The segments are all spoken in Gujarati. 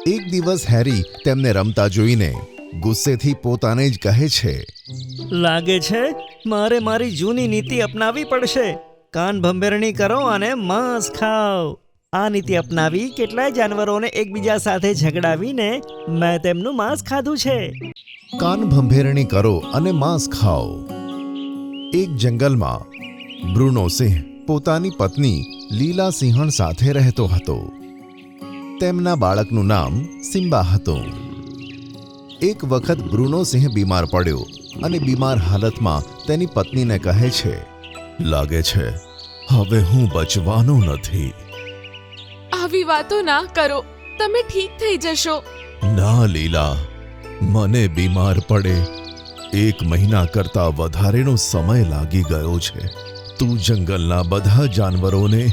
એક દિવસ હેરી તેમને રમતા જોઈને ગુસ્સેથી પોતાને જ કહે છે, લાગે છે મારે મારી જૂની નીતિ અપનાવવી પડશે. કાન ભંભેરણી કરો અને માંસ ખાઓ. આ નીતિ અપનાવી કેટલાય જાનવરોને એકબીજા સાથે ઝઘડાવીને મેં તેમનું માંસ ખાધું છે. કાન ભંભેરણી કરો અને માંસ ખાઓ. એક જંગલમાં બ્રુનો સિંહ પોતાની પત્ની લીલા સિંહણ સાથે રહેતો હતો. તેમના બાળકનું નામ સિમ્બા હતું. એક વખત બ્રુનો સિંહ બીમાર પડ્યો અને બીમાર હાલતમાં તેની પત્નીને કહે છે, લાગે છે હવે હું બચવાનો નથી. આવી વાતો ના કરો, તમે ઠીક થઈ જશો. ના લીલા, મને બીમાર પડે 1 મહિના કરતા વધારેનો સમય લાગી ગયો છે. તું જંગલના બધા જાનવરોને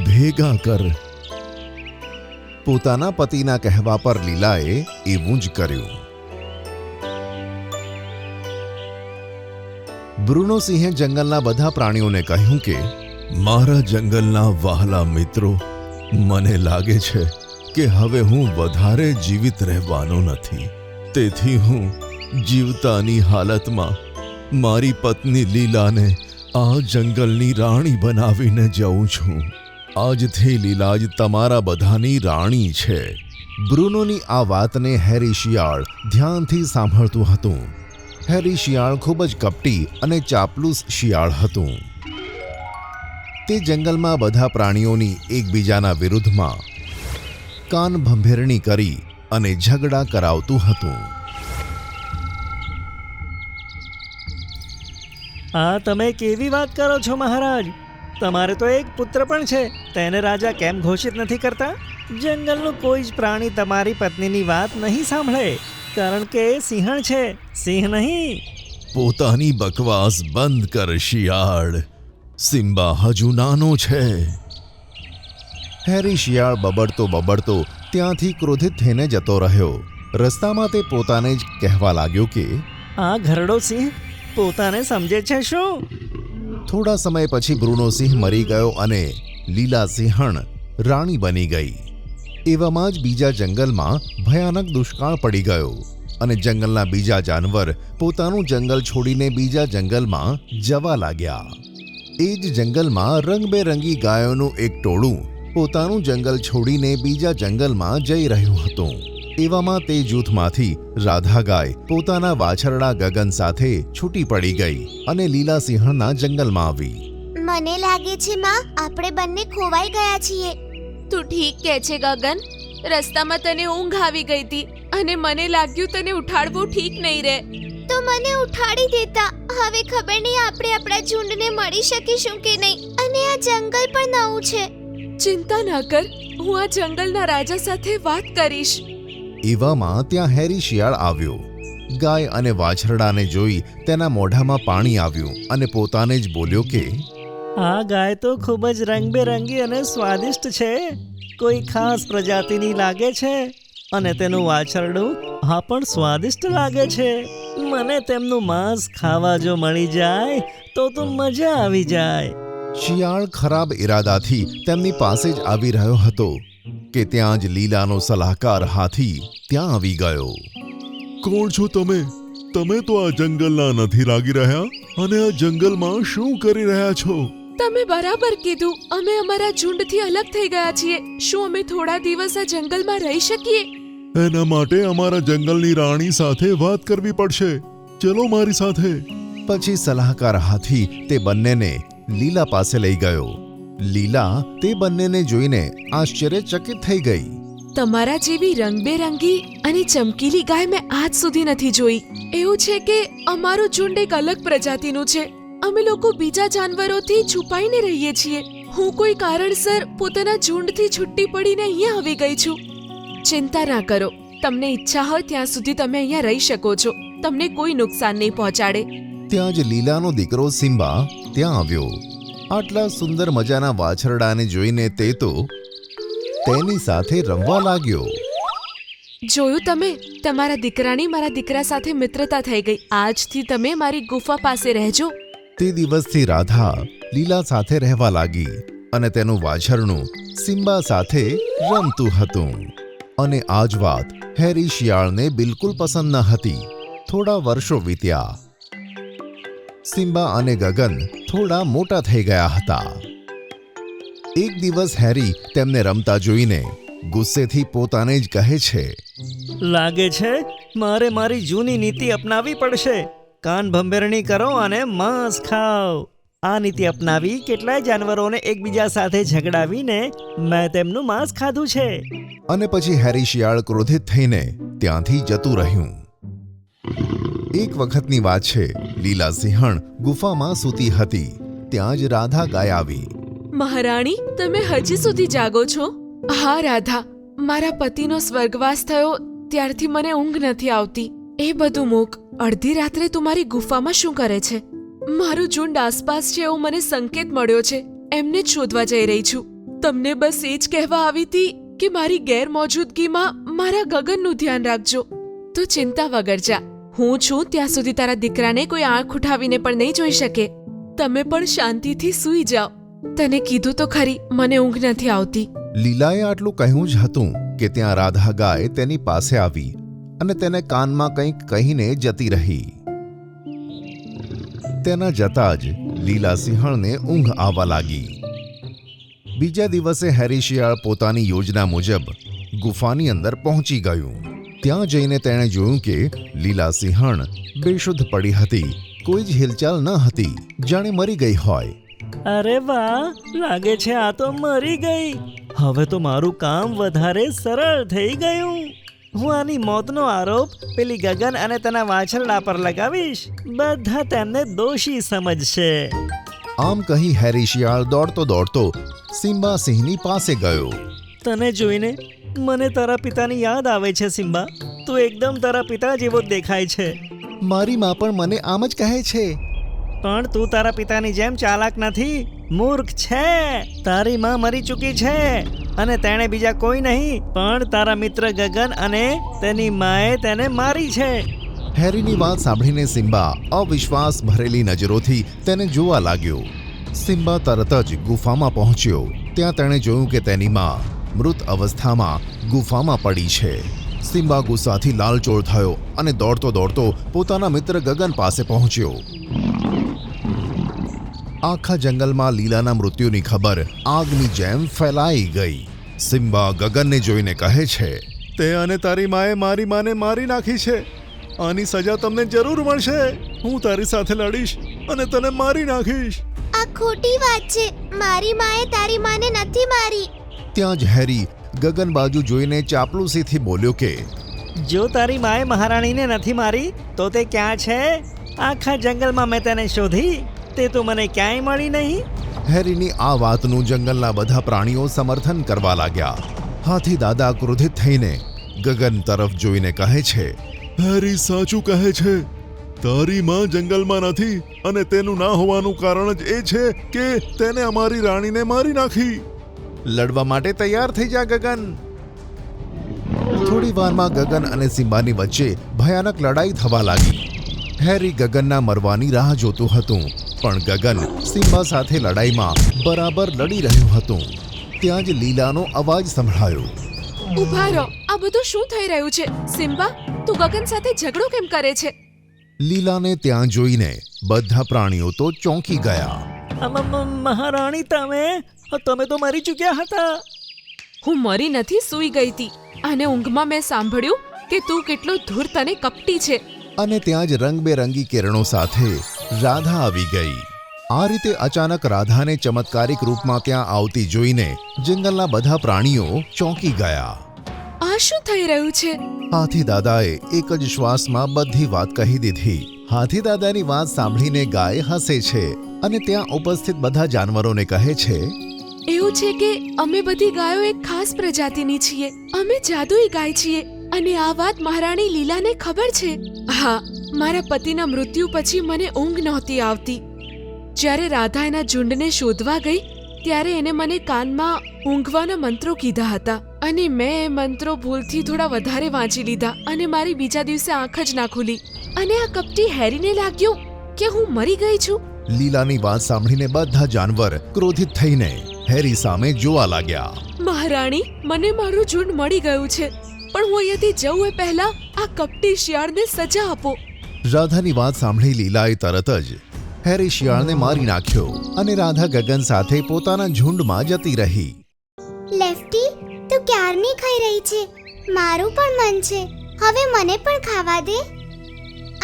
ભેગા કર. પોતાના પતિના કહેવા પર લીલાએ એવું જ કર્યું. બ્રુનો સિંહે જંગલના બધા પ્રાણીઓને કહ્યું કે મારા જંગલના વહાલા મિત્રો, મને લાગે છે કે હવે હું વધારે જીવિત રહેવાનો નથી. તેથી હું જીવતાની હાલતમાં મારી પત્ની લીલાને આ જંગલની રાણી બનાવીને જઉં છું. આજથી લીલા જ તમારા બધાની રાણી છે. બ્રુનોની આ વાતને હેરી શિયાળ ધ્યાનથી સાંભળતું હતું. હેરી શિયાળ ખૂબ જ કપટી અને ચાપલૂસ શિયાળ હતું. તે જંગલમાં બધા પ્રાણીઓની એકબીજાના વિરુદ્ધમાં કાન ભંભેરણી કરી અને ઝઘડા કરાવતું હતું. આ તમે કેવી વાત કરો છો મહારાજ? તમારે તો એક પુત્ર પણ છે, તેને રાજા કેમ ઘોષિત નથી કરતા? જંગલનું કોઈ જ પ્રાણી તમારી પત્નીની વાત નહીં સાંભળે, કારણ કે એ સિંહણ છે, સિંહ નહીં. પોતાની બકવાસ બંધ કર શિયાળ. સિમ્બા હજુ નાનો છે. હેરી શિયાળ બબડતો ત્યાંથી ક્રોધિત થઈને જતો રહ્યો. રસ્તામાં તે પોતાને જ કહેવા લાગ્યો કે આ ઘરડો સિંહ પોતાને સમજે છે શું? થોડા સમય પછી બ્રુનો સિંહ મરી ગયો અને લીલા સિંહણ રાણી બની ગઈ. એવામાં જ બીજા જંગલમાં ભયાનક દુષ્કાળ પડી ગયો અને જંગલના બીજા જાનવર પોતાનું જંગલ છોડીને બીજા જંગલમાં જવા લાગ્યા. એ જ જંગલમાં રંગબેરંગી ગાયોનું એક ટોળું પોતાનું જંગલ છોડીને બીજા જંગલમાં જઈ રહ્યું હતું. એવામાં તે જૂથમાંથી રાધા ગાય પોતાના વાછરડા ગગન સાથે છૂટી પડી ગઈ અને લીલા સિંહણના જંગલમાં આવી. મને લાગે છે માં, આપણે બંને ખોવાઈ ગયા છીએ. તું ઠીક કહે છે ગગન. રસ્તામાં તને ઊંઘ આવી ગઈ હતી અને મને લાગ્યું તને ઉઠાડવું ઠીક નહીં રહે. તો મને ઉઠાડી દેતા. હવે ખબર નહીં આપણે આપણા ઝુંડને મળી શકીશું કે નહીં. અને આ જંગલ પણ નવું છે. ચિંતા ના કર, હું આ જંગલના રાજા સાથે વાત કરીશ. એવામાં ત્યાં હેરી શિયાળ આવ્યો. ગાય અને વાછરડાને જોઈ તેના મોઢામાં પાણી આવ્યું અને પોતાને જ બોલ્યો કે આ ગાય તો ખૂબ જ રંગબેરંગી અને સ્વાદિષ્ટ છે. કોઈ ખાસ પ્રજાતિની લાગે છે અને તેનું વાછરડું હા પણ સ્વાદિષ્ટ લાગે છે. મને તેમનું માંસ ખાવા જો મળી જાય તો મજા આવી જાય. શિયાળ ખરાબ ઈરાદાથી તેમની પાસે જ આવી રહ્યો હતો કે ત્યાં જ લીલાનો સલાહકાર હાથી ત્યાં આવી ગયો. કોણ છો તમે? તમે તો આ જંગલના નથી લાગી રહ્યા અને આ જંગલમાં શું કરી રહ્યા છો? તમે બરાબર કીધું. અમે અમારા ઝુંડથી અલગ થઈ ગયા છીએ. શું અમે થોડા દિવસ આ જંગલમાં રહી શકીએ? એના માટે અમારા જંગલની રાણી સાથે વાત કરવી પડશે. ચલો મારી સાથે. પછી સલાહકાર હાથી તે બંનેને લીલા પાસે લઈ ગયો. લીલા તે બંનેને જોઈને આશ્ચર્યચકિત થઈ ગઈ. તમારા જેવી રંગબેરંગી અને ચમકીલી ગાય મેં આજ સુધી નથી જોઈ. એવું છે કે અમારું ઝુંડ એક અલગ પ્રજાતિનું છે. અમે લોકો બીજા જાનવરોથી છુપાઈને રહીએ છીએ. હું કોઈ કારણસર પોતાના ઝુંડથી છૂટી પડીને અહીંયા આવી ગઈ છું. ચિંતા ના કરો, તમને ઈચ્છા હોય ત્યાં સુધી તમે અહીંયા રહી શકો છો. તમને કોઈ નુકસાન નહીં પહોંચાડે. ત્યાં જ લીલાનો દીકરો સિમ્બા ત્યાં આવ્યો. આટલા સુંદર મજાના વાછરડાને જોઈને તે તો તેની સાથે રમવા લાગ્યો. જોયું તમે? તમારા દીકરાની મારા દીકરા સાથે મિત્રતા થઈ ગઈ. આજથી તમે મારી ગુફા પાસે રહેજો. તે દિવસથી રાધા લીલા સાથે રહેવા લાગી અને તેનું વાછરડું સિમ્બા સાથે રમતું હતું. અને આ જ વાત હેરી શિયાળને બિલકુલ પસંદ ન હતી. થોડા વર્ષો વીત્યા. સિમ્બા અને ગગન થોડા મોટા થઈ ગયા હતા. એક દિવસ હેરી તેમને રમતા જોઈને ગુસ્સેથી પોતાને જ કહે છે, લાગે છે મારે મારી જૂની નીતિ અપનાવવી પડશે. કાન ભંભેરણી કરો અને માંસ ખાઓ. આ નીતિ અપનાવી કેટલાય જાનવરોને એકબીજા સાથે ઝઘડાવીને મેં તેમનું માંસ ખાધું છે. અને પછી હેરી શિયાળ ક્રોધિત થઈને ત્યાંથી જતું રહ્યું. એક વખતની વાત છે, લીલા સિંહણ ગુફામાં સૂતી હતી. ત્યાં જ રાધા ગાય આવી. મહારાણી, તમે હજી સુધી જાગો છો? હા રાધા, મારા પતિનો સ્વર્ગવાસ થયો ત્યારથી મને ઊંઘ નથી આવતી. એ બધું મૂક. અડધી રાત્રે તું મારી ગુફામાં શું કરે છે? મારું ઝુંડ આસપાસ છે એવો મને સંકેત મળ્યો છે. એમને જ શોધવા જઈ રહી છું. તમને બસ એ જ કહેવા આવી હતી કે મારી ગેરમોજૂદગીમાં મારા ગગનનું ધ્યાન રાખજો. તું ચિંતા વગર જા. હું છું ત્યાં સુધી તારા દીકરાને કોઈ આંખ ઉઠાવીને પણ નહીં જોઈ શકે. તમે પણ શાંતિથી સૂઈ જાઓ. તને કીધું તો ખરી, મને ઊંઘ નથી આવતી. લીલાએ આટલું કહ્યું જ હતું કે ત્યાં રાધા ગાય તેની પાસે આવી અને તેને કાનમાં કંઈક કહીને જતી રહી. તેના જતાં જ લીલા સિંહણને ઊંઘ આવવા લાગી. બીજા દિવસે હેરી શિયાળ પોતાની યોજના મુજબ ગુફાની અંદર પહોંચી ગયું. ત્યાં જઈને તેણે જોયું કે લીલા સિંહણ બેશુદ્ધ પડી હતી. કોઈ જ હિલચાલ ન હતી, જાણે મરી ગઈ હોય. અરે વાહ, લાગે છે આ તો મરી ગઈ. હવે તો મારું કામ વધારે સરળ થઈ ગયું. હું આની મોતનો આરોપ પેલી ગગન અને તેના વાછરડા પર લગાવીશ. બધા તેમને દોષી સમજશે. આમ કહી હેરી શિયાળ દોડતો દોડતો સિમ્બા સિંહની પાસે ગયો. તને જોઈને મને તારા પિતાની યાદ આવે છે સિમ્બા. તું એકદમ તારા પિતા જેવો જ દેખાય છે. મારી માં પણ મને આમ જ કહે છે. પણ તું તારા પિતાની જેમ ચાલાક નથી, મૂર્ખ છે. તારી માં મરી ચૂકી છે અને તેણે બીજા કોઈ નહીં પણ તારા મિત્ર ગગન અને તેની માએ તેને મારી છે. હેરીની વાત સાંભળીને સિમ્બા અવિશ્વાસ ભરેલી નજરોથી તેને જોવા લાગ્યો. સિમ્બા તરત જ ગુફામાં પહોંચ્યો. ત્યાં તેણે જોયું કે તેની માં મૃત અવસ્થામાં ગુફામાં પડી છે. સિમ્બા ગુસ્સાથી લાલચોળ થયો અને દોડતો દોડતો પોતાના મિત્ર ગગન પાસે પહોંચ્યો. આખા જંગલમાં લીલાના મૃત્યુની ખબર આગની જેમ ફેલાઈ ગઈ. સિમ્બા ગગનને જોઈને કહે છે, તે અને તારી માએ મારી માને મારી નાખી છે. આની સજા તમને જરૂર મળશે. હું તારી સાથે લડીશ અને તને મારી નાખીશ. આ ખોટી વાત છે. મારી માએ તારી માને નથી મારી. ત્યાં જ હેરી ગગન બાજુ જોઈને ચાપલુસીથી બોલ્યો કે, જો તારી માએ મહારાણીને નથી મારી તો તે ક્યાં છે? આખા જંગલમાં મેં તેને શોધી, તે તો મને ક્યાંય મળી નહીં. હેરીની આ વાતનું જંગલના બધા પ્રાણીઓ સમર્થન કરવા લાગ્યા. હાથી દાદા ક્રોધિત થઈને ગગન તરફ જોઈને કહે છે, હેરી સાચું કહે છે. તારી માં જંગલમાં નથી અને તેનું ના હોવાનું કારણ જ એ છે કે તેને અમારી રાણીને મારી નાખી. લડવા માટે તૈયાર થઈ જા ગગન. થોડી વારમાં ગગન અને સિમ્બાની વચ્ચે ભયાનક લડાઈ થવા લાગી. હેરી ગગનના મરવાની રાહ જોતું હતું પણ ગગન સિમ્બા સાથે લડાઈમાં બરાબર લડી રહ્યું હતું. ત્યાં જ લીલાનો અવાજ સંભળાયો. ઊભા રહો, આ બધું શું થઈ રહ્યું છે? સિમ્બા, તું ગગન સાથે ઝઘડો કેમ કરે છે? લીલાને ત્યાં જોઈને બધા પ્રાણીઓ તો ચોંકી ગયા. મહારાણી, તમે તો મરી ચૂક્યા હતા. હું મરી નથી, સૂઈ ગઈ હતી. અને ઊંઘમાં મેં સાંભળ્યું કે તું કેટલો ધૂર્ત અને કપટી છે. અને ત્યાં જ રંગબેરંગી કિરણો સાથે રાધા આવી ગઈ. આ રીતે અચાનક રાધાને ચમત્કારિક રૂપમાં ત્યાં આવતી જોઈને જંગલના બધા પ્રાણીઓ ચોંકી ગયા. આ શું થઈ રહ્યું છે? હાથી દાદાએ એક જ શ્વાસમાં બધી વાત કહી દીધી. હાથી દાદાની વાત સાંભળીને ગાય હસે છે અને ત્યાં ઉપસ્થિત બધા જાનવરોને કહે છે, એવું છે કે અમે બધી ગાયો એક ખાસ પ્રજાતિની છીએ. અમે જાદુઈ ગાય છીએ અને આ વાત મહારાણી લીલાને ખબર છે. હા, મારા પતિના મૃત્યુ પછી મને ઊંઘ નહોતી આવતી. જ્યારે રાધા એના ઝુંડને શોધવા ગઈ ત્યારે એને મને કાનમાં ઊંઘવાના મંત્રો કીધા હતા અને મેં એ મંત્રો ભૂલથી થોડા વધારે વાંચી લીધા અને મારી બીજા દિવસે આંખ જ ના ખુલી. અને આ કપટી હેરીને લાગ્યું કે હું મરી ગઈ છું. લીલાની વાત સાંભળીને બધા જાનવર ક્રોધિત થઈને હેરી સામે જોવા લાગ્યા. મહારાણી, મને મારું ઝુંડ મળી ગયું છે. પણ હું અહીંયાથી જવું એ પહેલા આ કપટી શિયાળને સજા આપો. રાધાની વાત સાંભળી લીલાએ તરત જ હેરી શિયાળને મારી નાખ્યો અને રાધા ગગન સાથે પોતાના ઝુંડમાં જતી રહી. લેફ્ટી, તું ક્યારની ખાઈ રહી છે? મારું પણ મન છે, હવે મને પણ ખાવા દે.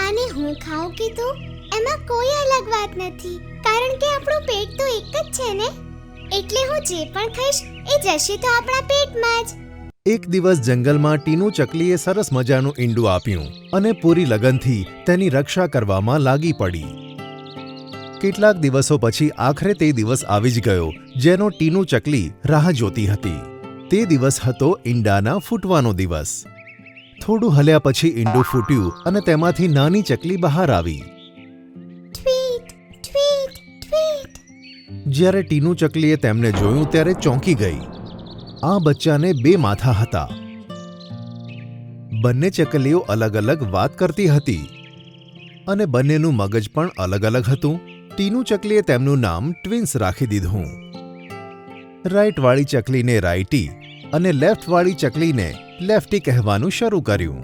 આને હું ખાઉં કે તું, એમાં કોઈ અલગ વાત નથી, કારણ કે આપણું પેટ તો એક જ છે ને. એટલે હું જે પણ ખાઈશ એ જશે તો આપણા પેટમાં જ. એક દિવસ જંગલમાં ટીનુ ચકલીએ સરસ મજાનું ઈંડું આપ્યું અને પૂરી લગનથી તેની રક્ષા કરવામાં લાગી પડી. કેટલાક દિવસો પછી આખરે તે દિવસ આવી જ ગયો જેનો ટીનુ ચકલી રાહ જોતી હતી. તે દિવસ હતો ઈંડાના ફૂટવાનો દિવસ. થોડું હલ્યા પછી ઈંડું ફૂટ્યું અને તેમાંથી નાની ચકલી બહાર આવી. Tweet tweet tweet. જ્યારે ટીનુ ચકલીએ તેમને જોયું ત્યારે ચોંકી ગઈ. આ બચ્ચાને 2 માથા હતા. બંને ચકલીઓ અલગ અલગ વાત કરતી હતી અને બંનેનું મગજ પણ અલગ અલગ હતું. ટીનુ ચકલીએ તેમનું નામ ટ્વિન્સ રાખી દીધું. રાઈટવાળી ચકલીને રાઈટી અને લેફ્ટવાળી ચકલીને લેફ્ટી કહેવાનું શરૂ કર્યું.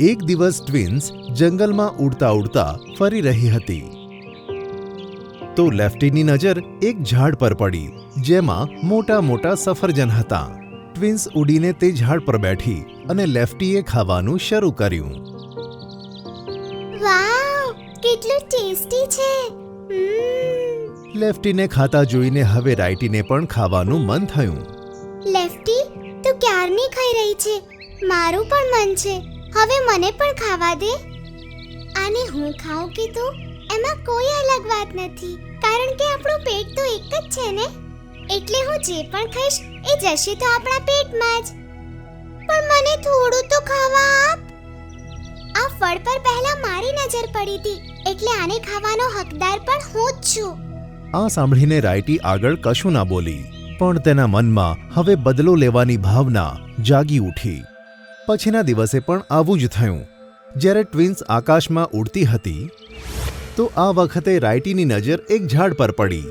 એક દિવસ ટ્વિન્સ જંગલમાં ઉડતા ઉડતા ફરી રહી હતી તો લેફ્ટીની નજર એક ઝાડ પર પડી જેમાં મોટા મોટા સફરજન હતા. ટ્વિન્સ ઉડીને તે ઝાડ પર બેઠી અને લેફ્ટીએ ખાવાનું શરૂ કર્યું. વાવ, કેટલું ટેસ્ટી છે. લેફ્ટીને ખાતા જોઈને હવે રાઈટીને પણ ખાવાનું મન થયું. લેફ્ટી, તું ક્યારની ખાઈ રહી છે? મારું પણ મન છે, હવે મને પણ ખાવા દે. આને હું ખાઉં કે તું, એમાં કોઈ અલગ વાત નથી, કારણ કે આપણું પેટ તો એક જ છે ને. એટલે હું જે પણ ખાઈશ એ જશે તો આપણા પેટમાં જ. પણ મને થોડું તો ખાવા આપ. આ ફળ પર પહેલા મારી નજર પડી હતી, એટલે આને ખાવાનો હકદાર પણ હું જ છું. આ સાંભળીને રાઈટી આગળ કશું ના બોલી, પણ તેના મનમાં હવે બદલો લેવાની ભાવના જાગી ઉઠી. પછીના દિવસે પણ આવું જ થયું. જ્યારે ટ્વિન્સ આકાશમાં ઉડતી હતી તો આ વખતે રાઈટીની નજર એક ઝાડ પર પડી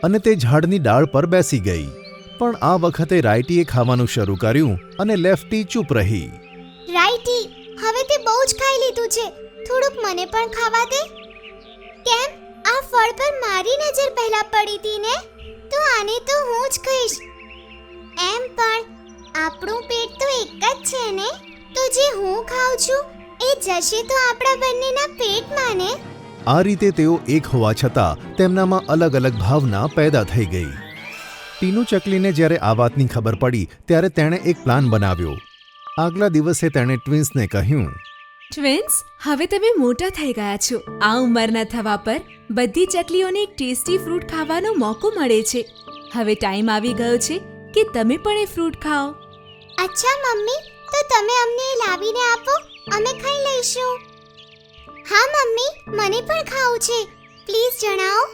અને તે ઝાડની ડાળ પર બેસી ગઈ. પણ આ વખતે રાઈટીએ ખાવાનું શરૂ કર્યું અને લેફ્ટી ચૂપ રહી. રાઈટી, હવે તે બહુ જ ખાઈ લીધું છે, થોડુંક મને પણ ખાવા દે. કેમ? આ ફળ પર મારી નજર પહેલા પડી હતી ને, તો આને તો હું જ ખાઈશ. એમ પણ આપણું પેટ તો એક જ છે ને, તો જે હું ખાઉં છું એ જશે તો આપણા બંનેના પેટમાં ને. આ રીતે તેઓ એક હોવા છતાં તેમનામાં અલગ અલગ ભાવના પેદા થઈ ગઈ. ટીનુ ચકલીને જ્યારે આ વાતની ખબર પડી ત્યારે તેણે એક પ્લાન બનાવ્યો. આગલા દિવસે તેણે ટ્વિન્સને કહ્યું, ટ્વિન્સ, હવે તમે મોટા થઈ ગયા છો. આ ઉંમરના થવા પર બધી ચકલીઓને એક ટેસ્ટી ફ્રૂટ ખાવાનો મોકો મળે છે. હવે ટાઈમ આવી ગયો છે કે તમે પણ એ ફ્રૂટ ખાઓ. અચ્છા મમ્મી, તો તમે અમને એ લાવીને આપો, અમે ખાઈ લઈશું. હા મમ્મી, મને પણ ખાવું છે, પ્લીઝ જણાવો.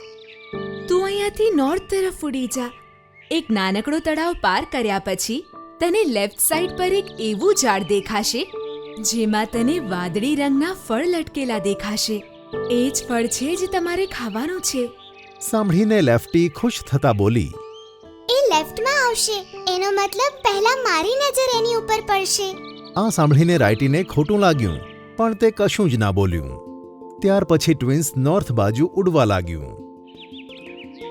તું અહીંયાથી નોર્થ તરફ ઉડી જા. એક નાનકડો તળાવ પાર કર્યા પછી તને લેફ્ટ સાઈડ પર એક એવું ઝાડ દેખાશે જેમાં તને વાદળી રંગના ફળ લટકેલા દેખાશે. એ જ ફળ છે જે તમારે ખાવાનું છે. સાંભળીને લેફ્ટી ખુશ થતા બોલી, એ લેફ્ટમાં આવશે, એનો મતલબ પહેલા મારી નજર એની ઉપર પડશે. આ સાંભળીને રાઈટીને ખોટું લાગ્યું, પણ તે કશું જ ના બોલ્યું. ત્યાર પછી ટ્વિન્સ નોર્થ બાજુ ઉડવા લાગ્યું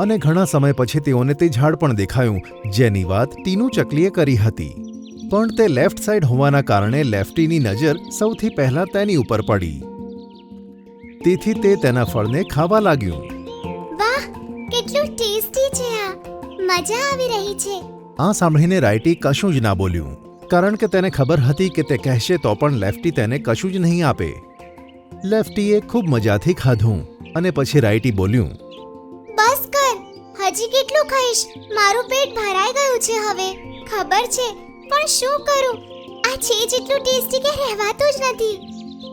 અને ઘણા સમય પછી તેઓને તે ઝાડ પણ દેખાયું જેની વાત ટીનુ ચકલીએ કરી હતી. પણ તે લેફ્ટ સાઈડ હોવાના કારણે લેફ્ટીની નજર સૌથી પહેલા તેની ઉપર પડી. તેથી તે તેના ફળને ખાવા લાગ્યું. વાહ, કેટલું ટેસ્ટી છે આ, મજા આવી રહી છે. આ સાંભળીને રાઈટી કશું જ ના બોલ્યું, કારણ કે તેને ખબર હતી કે તે કહેશે તો પણ લેફ્ટી તેને કશું જ નહીં આપે. લેફ્ટીએ ખૂબ મજાથી ખાધું અને પછી રાઈટી બોલ્યું, બસ કર, હજી કેટલું ખાઈશ, મારું પેટ ભરાઈ ગયું છે હવે. ખબર છે, પણ શું કરું, આ છે જેટલું ટેસ્ટી કે રહેવાતું જ નથી.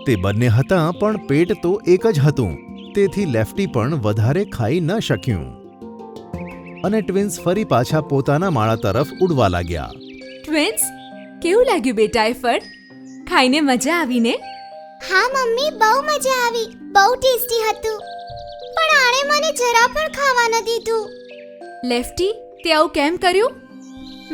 તે બંને હતા પણ પેટ તો એક જ હતું, તેથી લેફ્ટી પણ વધારે ખાઈ ન શક્યું અને ટ્વિન્સ ફરી પાછા પોતાના માળા તરફ ઉડવા લાગ્યા. ટ્વિન્સ, કેવું લાગ્યું બેટા એ ફળ? ખાઈને મજા આવી ને? હા મમ્મી, બહુ મજા આવી, બહુ ટેસ્ટી હતું. પણ આણે મને જરા પણ ખાવા ન દીધું. લેફ્ટી, તે આવું કેમ કર્યું?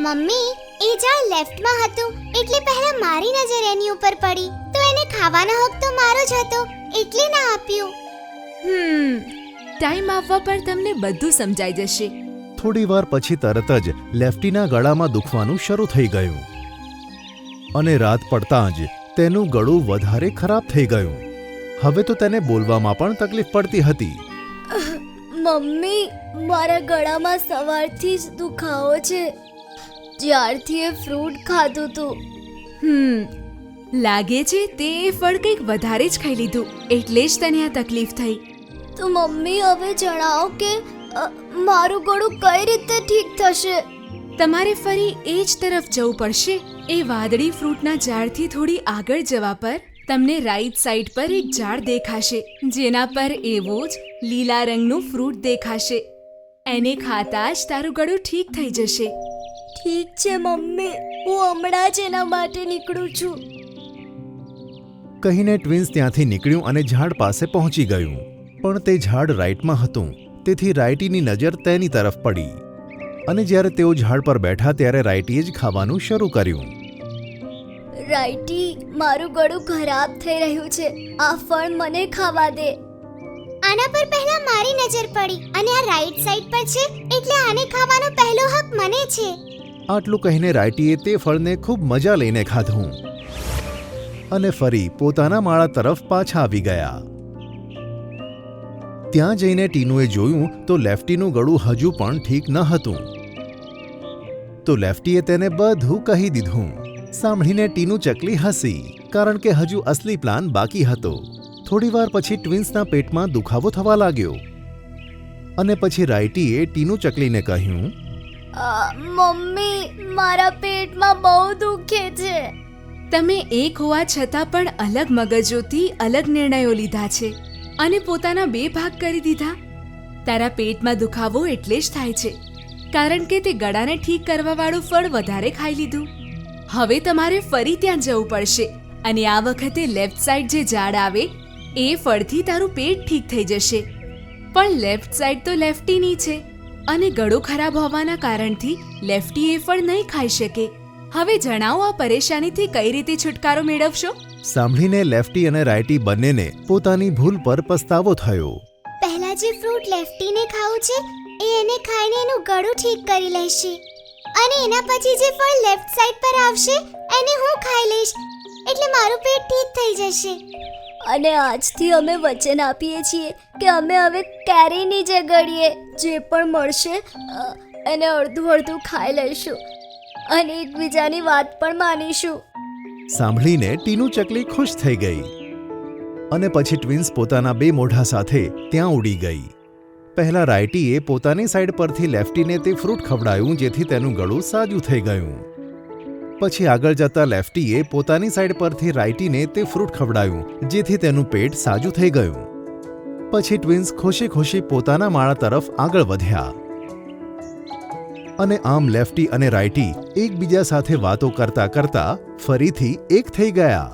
મમ્મી, એ ઝાડ લેફ્ટમાં હતું એટલે પહેલા મારી નજર એની ઉપર પડી તો એને ખાવાનો હક તો મારો જ હતો એટલે ના આપ્યું. ટાઈમ આવવા પર તમને બધું સમજાઈ જશે. થોડી વાર પછી તરત જ લેફ્ટીના ગળામાં દુખવાનું શરૂ થઈ ગયું અને રાત પડતાં જ તેનું ગળું વધારે ખરાબ થઈ ગયું. હવે તો તેને બોલવામાં પણ તકલીફ પડતી હતી. મમ્મી, મારા ગળામાં સવારથી જ દુખાવો છે, જ્યારથી એ ફ્રૂટ ખાધું હતું. લાગે છે તે એ ફળ કંઈક વધારે જ ખાઈ લીધું એટલે જ તને આ તકલીફ થઈ. તો મમ્મી હવે જણાવો કે મારું ગળું કઈ રીતે ઠીક થશે? તમારે ફરી એ જ તરફ જવું પડશે. એ વાદળી ફ્રૂટના ઝાડથી થોડી આગળ જવા પર તમને રાઈટ સાઈડ પર એક ઝાડ દેખાશે જેના પર એવો જ લીલા રંગનું ફ્રૂટ દેખાશે. એને ખાતા જ તારું ગળું ઠીક થઈ જશે. ઠીક છે મમ્મી, હું હમણાં જ એના માટે નીકળું છું. કહીને ટ્વિન્સ ત્યાંથી નીકળ્યું અને ઝાડ પાસે પહોંચી ગયું. પણ તે ઝાડ રાઈટમાં હતું તેથી રાઈટીની નજર તેની તરફ પડી અને જ્યારે તેઓ ઝાડ પર બેઠા ત્યારે રાઈટીએ જ ખાવાનું શરૂ કર્યું. રાઈટી, મારું ગળું ખરાબ થઈ રહ્યું છે, આ ફળ મને ખાવા દે. આના પર પહેલા મારી નજર પડી અને આ રાઈટ સાઈડ પર છે એટલે આને ખાવાનો પહેલો હક મને છે. આટલું કહીને રાઈટીએ તે ફળને ખૂબ મજા લઈને ખાધું અને ફરી પોતાના માળા તરફ પાછા આવી ગયા. ત્યાં જઈને ટીનુએ જોયું તો લેફ્ટીનું ગળું હજુ પણ ઠીક ન હતું. તો લેફ્ટીએ તેને બધું કહી દીધું. સાંભળીને ટીનુ ચકલી હસી કારણ કે હજુ અસલી પ્લાન બાકી હતો. થોડીવાર પછી ટ્વિન્સના પેટમાં દુખાવો થવા લાગ્યો અને પછી રાઈટીએ ટીનુ ચકલીને કહ્યું, મમ્મી, મારા પેટમાં બહુ દુખે છે. તમે એક હોવા છતાં પણ અલગ મગજોથી અલગ નિર્ણયો લીધા છે અને પોતાના બે ભાગ કરી દીધા. તારા પેટમાં દુખાવો એટલે જ થાય છે કારણ કે તે ગળાને ઠીક કરવાવાળું ફળ વધારે ખાઈ લીધું. હવે તમારે ફરી ત્યાં જવું પડશે અને આ વખતે લેફ્ટ સાઈડ જે ઝાડ આવે એ ફળથી તારું પેટ ઠીક થઈ જશે. પણ લેફ્ટ સાઈડ તો લેફ્ટીની છે અને ગળું ખરાબ હોવાના કારણથી લેફ્ટી એ ફળ નહીં ખાઈ શકે. હવે જણાવો આ પરેશાનીથી કઈ રીતે છુટકારો મેળવશો? સાંભળીને લેફ્ટી અને રાઈટી બંનેને પોતાની ભૂલ પર પસ્તાવો થયો. પહેલા જે ફ્રૂટ લેફ્ટીને ખાવું છે એ એને ખાઈને એનું ગળું ઠીક કરી લેશે અને એના પછી જે ફળ લેફ્ટ સાઈડ પર આવશે એને હું ખાઈ લઈશ એટલે મારું પેટ ઠીક થઈ જશે. અને આજથી અમે વચન આપીએ છીએ કે અમે હવે કેરીની જે ગળીએ જે પણ મળશે એને અડધું અડધું ખાઈ લઈશું અને એકબીજાની વાત પણ માનીશું. સાંભળીને ટીનુ ચકલી ખુશ થઈ ગઈ અને પછી ટ્વિન્સ પોતાના બે મોઢા સાથે ત્યાં ઉડી ગઈ. પહેલા રાઈટીએ પોતાની સાઈડ પરથી લેફ્ટીને તે ફ્રૂટ ખવડાયું જેથી તેનું ગળું સાજું થઈ ગયું. પછી આગળ જતા લેફ્ટીએ પોતાની સાઈડ પરથી રાઈટીને તે ફ્રૂટ ખવડાયું જેથી તેનું પેટ સાજું થઈ ગયું. પછી ટ્વિન્સ ખુશી ખુશી પોતાના માળા તરફ આગળ વધ્યા અને આમ લેફ્ટી અને રાઈટી એકબીજા સાથે વાતો કરતા કરતા ફરીથી એક થઈ ગયા.